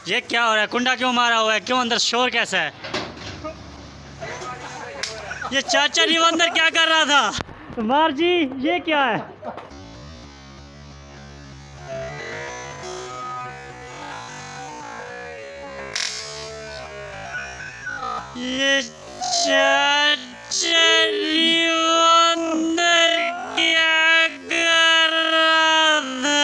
ये क्या हो रहा है? कुंडा क्यों मारा हुआ है? क्यों अंदर शोर कैसा है? ये चाचा नहीं, वो अंदर क्या कर रहा था? मार जी, ये क्या है? ये चाचा नहीं, वो अंदर क्या कर रहा था?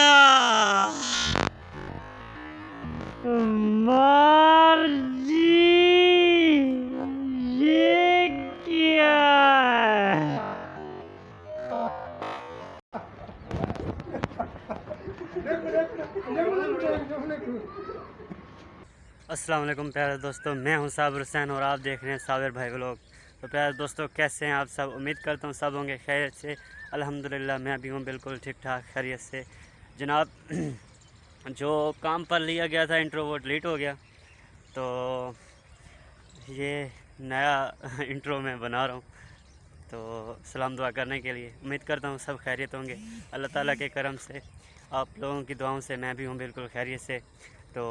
मार जी, ये क्या है? अस्सलाम वालेकुम प्यारे दोस्तों, मैं हूं साबिर हुसैन और आप देख रहे हैं साबिर भाई व्लॉग। तो प्यारे दोस्तों, कैसे हैं आप सब? उम्मीद करता हूं सब होंगे खैरियत से। अल्हम्दुलिल्लाह मैं भी हूं बिल्कुल ठीक ठाक खैरियत से। जनाब जो काम पर लिया गया था इंट्रो वो डिलीट हो गया, तो ये नया इंट्रो मैं बना रहा हूँ। तो सलाम दुआ करने के लिए उम्मीद करता हूँ सब खैरियत होंगे। अल्लाह ताला के करम से, आप लोगों की दुआओं से मैं भी हूँ बिल्कुल खैरियत से। तो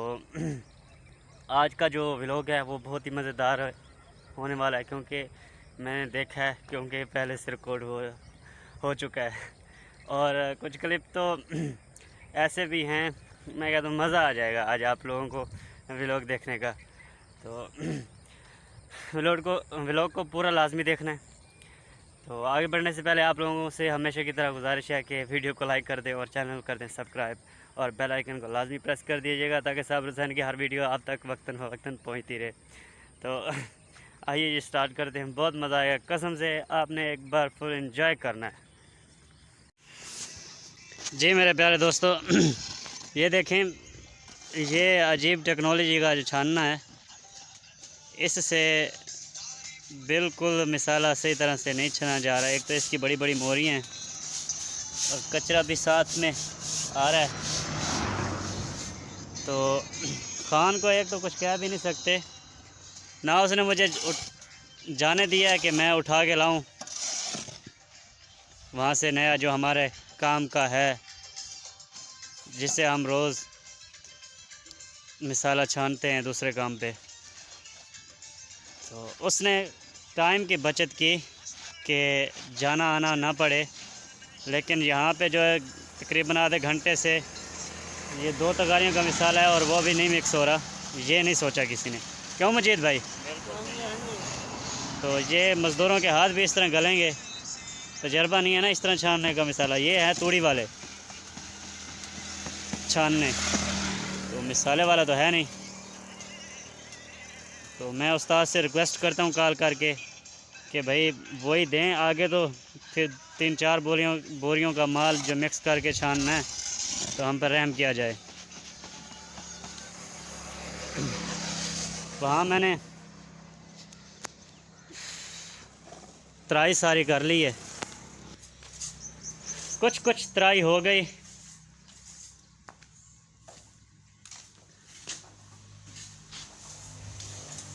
आज का जो व्लॉग है वो बहुत ही मज़ेदार होने वाला है, क्योंकि मैंने देखा है, क्योंकि पहले से रिकॉर्ड हो चुका है। और कुछ क्लिप तो ऐसे भी हैं, मैं कहता हूँ मज़ा आ जाएगा आज आप लोगों को व्लॉग देखने का। तो व्लॉग को पूरा लाजमी देखना है। तो आगे बढ़ने से पहले आप लोगों से हमेशा की तरह गुजारिश है कि वीडियो को लाइक कर दें और चैनल को कर दें सब्सक्राइब, और बेल आइकन को लाजमी प्रेस कर दीजिएगा ताकि साबिर हुसैन की हर वीडियो आप तक वक्तन फ़वक्तन पहुँचती रहे। तो आइए ये स्टार्ट करते हैं। बहुत मज़ा आएगा कसम से, आपने एक बार फुल एंजॉय करना है। जी मेरे प्यारे दोस्तों, ये देखें, ये अजीब टेक्नोलॉजी का जो छानना है, इससे बिल्कुल मिसाला सही तरह से नहीं छना जा रहा है। एक तो इसकी बड़ी बड़ी मोरियाँ हैं और कचरा भी साथ में आ रहा है। तो खान को एक तो कुछ कह भी नहीं सकते, ना उसने मुझे जाने दिया है कि मैं उठा के लाऊं वहाँ से नया जो हमारे काम का है, जिससे हम रोज़ मिसाला छानते हैं दूसरे काम पे। तो उसने टाइम की बचत की कि जाना आना ना पड़े, लेकिन यहाँ पे जो है तकरीबन आधे घंटे से ये 2 तगारियों का मिसाला है और वो भी नहीं मिक्स हो रहा। ये नहीं सोचा किसी ने, क्यों मजीद भाई? तो ये मज़दूरों के हाथ भी इस तरह गलेंगे, तजर्बा नहीं है ना इस तरह छानने का मिसाला। ये है तूड़ी वाले छानने, तो मिसाले वाला तो है नहीं। तो मैं उस्ताद से रिक्वेस्ट करता हूँ कॉल करके कि भाई वही दें आगे, तो फिर 3-4 बोरियों का माल जो मिक्स करके छानना है, तो हम पर रहम किया जाए। वहाँ मैंने तराई सारी कर ली है, कुछ तराई हो गई।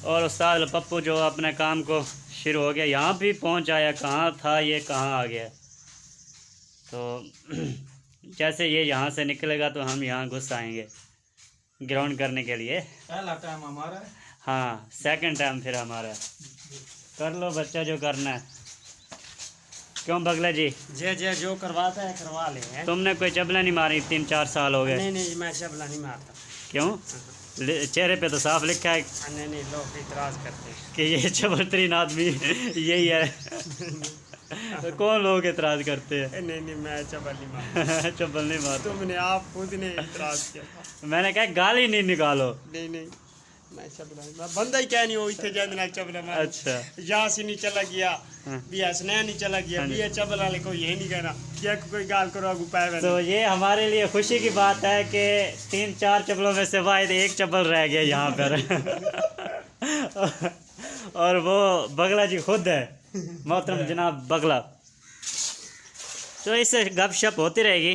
और उस्ताद पप्पू जो अपने काम को शुरू हो गया, यहाँ भी पहुँच आया। कहाँ था ये, कहाँ आ गया? तो जैसे ये यहाँ से निकलेगा तो हम यहाँ घुस आएंगे ग्राउंड करने के लिए। पहला टाइम हमारा है। हाँ, सेकंड टाइम फिर हमारा। कर लो बच्चा जो करना है। क्यों बगले जी? जे जे जो करवाता है करवा ले हैं। तुमने कोई चबला नहीं मारी? 3-4 साल हो गए। नहीं नहीं, मैं चबला नहीं मारता। क्यों? चेहरे पे तो साफ लिखा है नहीं नहीं, लोग इतराज़ करते हैं कि ये चबलतरीन आदमी यही है। तो कौन लोग इतराज़ करते हैं? नहीं नहीं, मैं चबल नहीं मारता। चबल नहीं मारता? तुमने आप खुद ने इतराज़ किया था। मैंने कहा गाली नहीं निकालो। नहीं नहीं, मैं चबला नहीं, मैं बंदा ही क्या नहीं हो इतने ज्यादा चबला मार। अच्छा, यहाँ से नहीं चला गया, बिया स्नेह नहीं चला गया, बिया चबला ले कोई यही नहीं कहना क्या कोई गाल करो आगू पाए। तो ये हमारे लिए खुशी की बात है कि 3-4 चबलों में से वाहिद एक चबल रह गया यहाँ पर। और वो बगला जी खुद है, मोहतरम जनाब बगला। तो इससे गपशप होती रहेगी।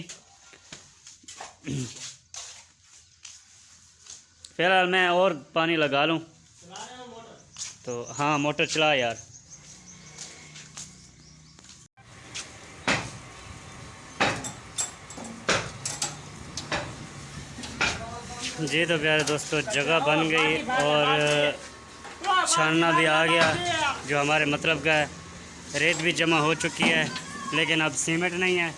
फिलहाल मैं और पानी लगा लूँ। तो हाँ, मोटर चला यार। जी तो प्यारे दोस्तों जगह बन गई और छानना भी आ गया जो हमारे मतलब का है। रेत भी जमा हो चुकी है लेकिन अब सीमेंट नहीं है।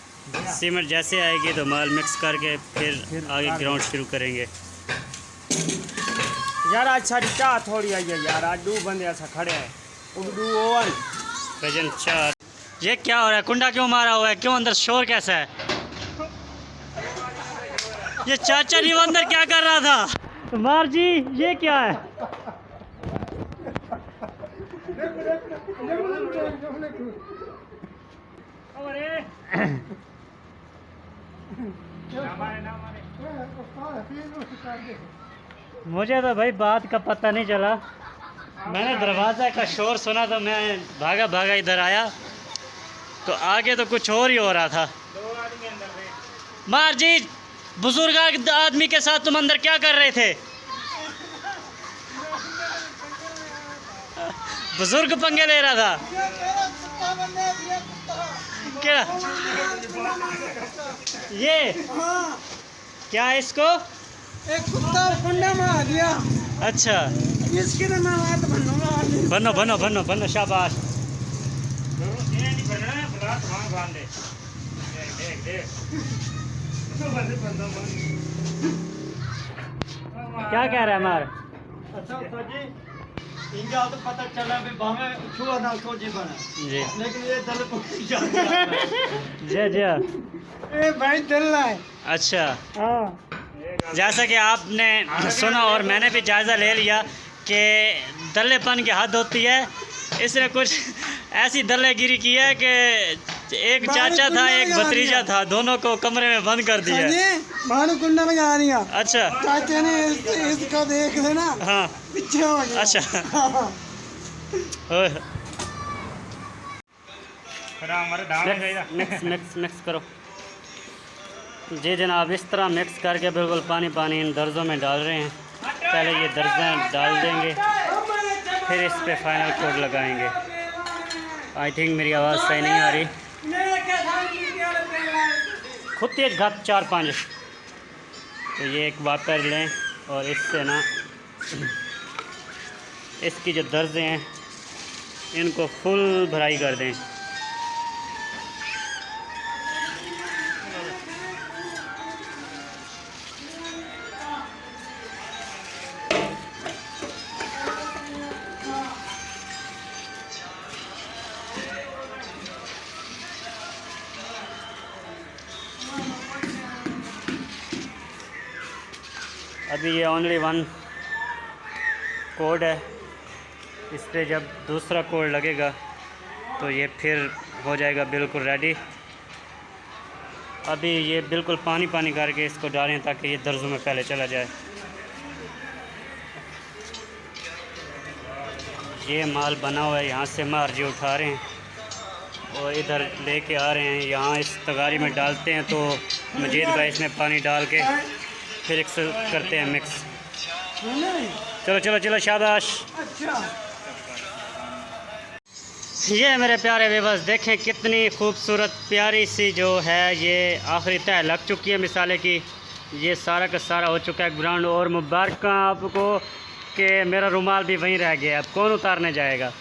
सीमेंट जैसे आएगी तो माल मिक्स करके फिर आगे ग्राउंड शुरू करेंगे। यार आज सारी चाह थोड़ी आई है यार, आज दो बंदे ऐसा खड़े हैं उर्दू ओवन भजन चार। ये क्या हो रहा है? कुंडा क्यों मारा हुआ है? क्यों अंदर शोर कैसा है? ये चाचा जी वो अंदर क्या कर रहा था? मार जी ये क्या है? मुझे तो भाई बात का पता नहीं चला। मैंने दरवाज़ा का शोर सुना तो मैं भागा भागा इधर आया तो आगे तो कुछ और ही हो रहा था। मार जी बुजुर्ग आदमी के साथ तुम अंदर क्या कर रहे थे? बुजुर्ग पंगे ले रहा था क्या? ये क्या है इसको? एक कुत्ता कुंडा में आ गया। अच्छा इसके तो मैं हाथ बनो बनो बनो बनो शाबाश। क्या कह रहा है मार? अच्छा जी इनका तो पता चला भी भावे छुआ ना खोजी बना जी लेकिन ये दल को जी जी ए भाई दल है। अच्छा हां जैसा कि आपने सुना और मैंने भी जायज़ा ले लिया कि दल्लेपन की हद होती है। इसने कुछ ऐसी दल्लेगिरी की है कि एक चाचा था एक भतीजा था, दोनों को कमरे में बंद कर दिया। भानु कुंडा में आ रही अच्छा चाचा ने इसको देख लेना हाँ पीछे हो गया। अच्छा मिक्स मिक्स मिक्स करो जी जनाब। इस तरह मिक्स करके बिल्कुल पानी पानी इन दर्जों में डाल रहे हैं। पहले ये दर्जा डाल देंगे फिर इस पे फाइनल कोट लगाएंगे। आई थिंक मेरी आवाज़ सही नहीं आ रही। खुद तेज घात 4-5। तो ये एक वापर लें और इससे ना इसकी जो दर्जे हैं इनको फुल भराई कर दें। अभी ये ओनली 1 कोड है। इस पर जब दूसरा कोड लगेगा तो ये फिर हो जाएगा बिल्कुल रेडी। अभी ये बिल्कुल पानी पानी करके इसको डालें ताकि ये दर्जों में पहले चला जाए। ये माल बना हुआ है, यहाँ से मार्जी उठा रहे हैं और इधर लेके आ रहे हैं। यहाँ इस तगारी में डालते हैं तो मजीद भाई इसमें पानी डाल के फिर एक करते हैं मिक्स। चलो चलो चलो शाबाश। अच्छा ये मेरे प्यारे व्यूअर्स देखें कितनी खूबसूरत प्यारी सी जो है ये आखिरी तय लग चुकी है मिसाले की। ये सारा का सारा हो चुका है ग्राउंड और मुबारक आपको कि मेरा रुमाल भी वहीं रह गया। अब कौन उतारने जाएगा?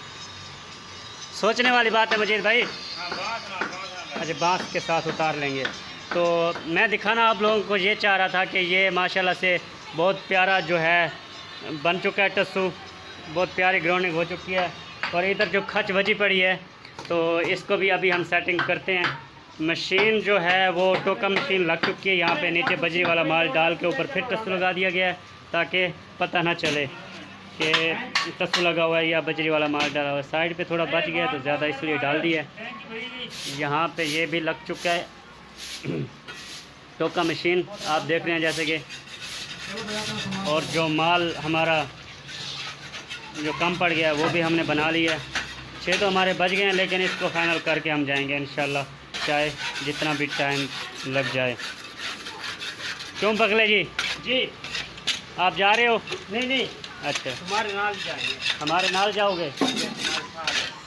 सोचने वाली बात है मजीद भाई। अच्छा बांस के साथ उतार लेंगे। तो मैं दिखाना आप लोगों को ये चाह रहा था कि ये माशाल्लाह से बहुत प्यारा जो है बन चुका है टस्सू। बहुत प्यारी ग्राउंडिंग हो चुकी है और इधर जो खच बची पड़ी है तो इसको भी अभी हम सेटिंग करते हैं। मशीन जो है वो टोका मशीन लग चुकी है। यहाँ पे नीचे बजरी वाला माल डाल के ऊपर फिर टस्सू लगा दिया गया है ताकि पता ना चले कि टस्सू लगा हुआ है या बजरी वाला माल डाला हुआ है। साइड पे थोड़ा बच गया तो ज़्यादा इसलिए डाल दिया। यहाँ पे ये भी लग चुका है टोका मशीन आप देख रहे हैं जैसे कि। और जो माल हमारा जो कम पड़ गया है वो भी हमने बना लिया है। 6 तो हमारे बच गए हैं लेकिन इसको फाइनल करके हम जाएंगे इंशाल्लाह, चाहे जितना भी टाइम लग जाए। क्यों बगले जी? जी आप जा रहे हो? नहीं नहीं अच्छा तुम्हारे नाल जाएंगे। हमारे नाल जाओगे?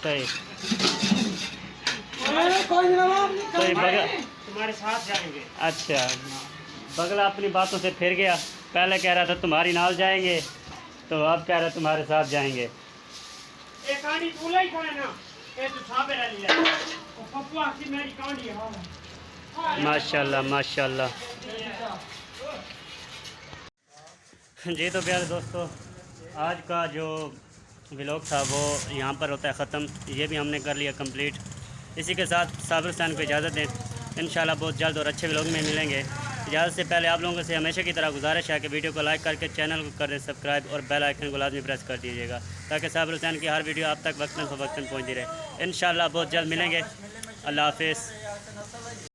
सही। कोई जवाब नहीं तो ये बगल तुम्हारे साथ जाएंगे। अच्छा बगला अपनी बातों से फिर गया। पहले कह रहा था तुम्हारी नाल जाएंगे, तो अब कह रहा तुम्हारे साथ जाएंगे। एक कहानी तूला ही खाना ना, ये तो छापे रह लिया और पप्पू की मेरी कहानी है। माशाल्लाह माशाल्लाह। जी तो प्यारे दोस्तों, आज का जो व्लॉग था वो यहाँ पर होता है ख़त्म। ये भी हमने कर लिया कंप्लीट। इसी के साथ साबिर हुसैन को इजाज़त दें। इंशाल्लाह बहुत जल्द और अच्छे व्लॉग में मिलेंगे। इजाज़त से पहले आप लोगों से हमेशा की तरह गुजारिश है कि वीडियो को लाइक करके चैनल को कर दें सब्सक्राइब और बेल आइकन को लाजमी प्रेस कर दीजिएगा, ताकि साबिर हुसैन की हर वीडियो आप तक वक्तन फ़वक्तन पहुँचती रहे। इंशाल्लाह बहुत जल्द मिलेंगे। अल्लाह हाफ़िज़।